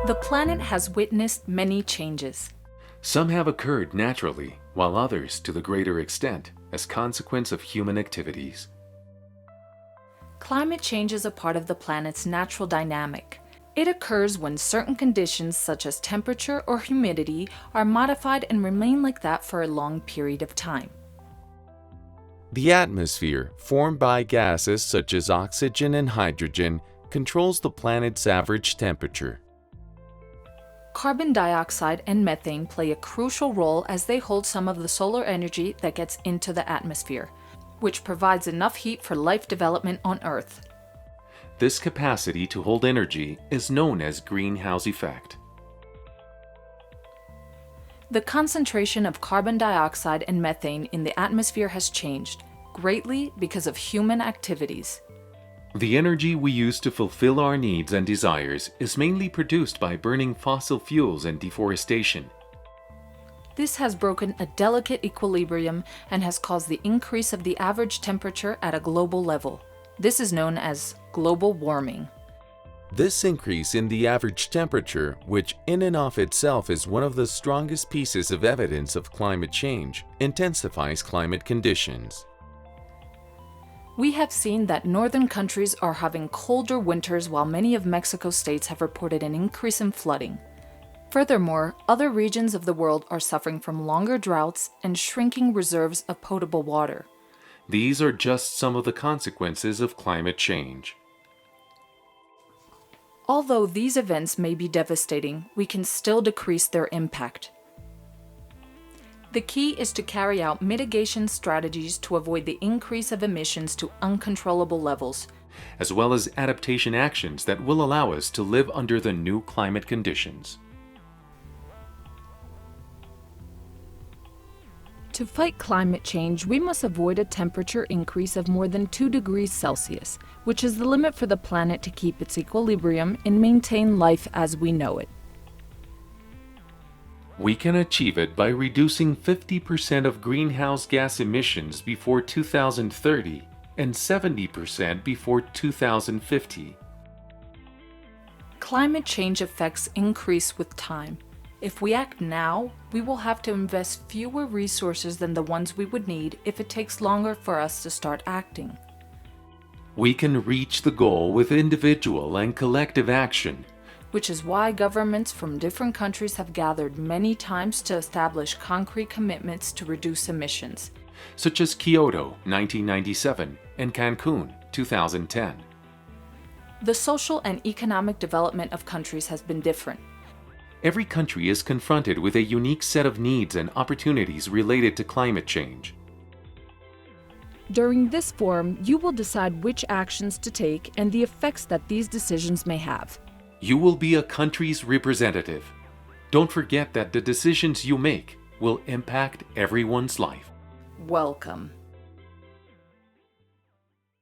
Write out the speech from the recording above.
The planet has witnessed many changes. Some have occurred naturally, while others to the greater extent as consequence of human activities. Climate change is a part of the planet's natural dynamic. It occurs when certain conditions such as temperature or humidity are modified and remain like that for a long period of time. The atmosphere, formed by gases such as oxygen and hydrogen, controls the planet's average temperature. Carbon dioxide and methane play a crucial role as they hold some of the solar energy that gets into the atmosphere, which provides enough heat for life development on Earth. This capacity to hold energy is known as greenhouse effect. The concentration of carbon dioxide and methane in the atmosphere has changed greatly because of human activities. The energy we use to fulfill our needs and desires is mainly produced by burning fossil fuels and deforestation. This has broken a delicate equilibrium and has caused the increase of the average temperature at a global level. This is known as global warming. This increase in the average temperature, which in and of itself is one of the strongest pieces of evidence of climate change, intensifies climate conditions. We have seen that northern countries are having colder winters while many of Mexico's states have reported an increase in flooding. Furthermore, other regions of the world are suffering from longer droughts and shrinking reserves of potable water. These are just some of the consequences of climate change. Although these events may be devastating, we can still decrease their impact. The key is to carry out mitigation strategies to avoid the increase of emissions to uncontrollable levels, as well as adaptation actions that will allow us to live under the new climate conditions. To fight climate change, we must avoid a temperature increase of more than 2 degrees Celsius, which is the limit for the planet to keep its equilibrium and maintain life as we know it. We can achieve it by reducing 50% of greenhouse gas emissions before 2030 and 70% before 2050. Climate change effects increase with time. If we act now, we will have to invest fewer resources than the ones we would need if it takes longer for us to start acting. We can reach the goal with individual and collective action, which is why governments from different countries have gathered many times to establish concrete commitments to reduce emissions, such as Kyoto 1997 and Cancun 2010. The social and economic development of countries has been different. Every country is confronted with a unique set of needs and opportunities related to climate change. During this forum, you will decide which actions to take and the effects that these decisions may have. You will be a country's representative. Don't forget that the decisions you make will impact everyone's life. Welcome.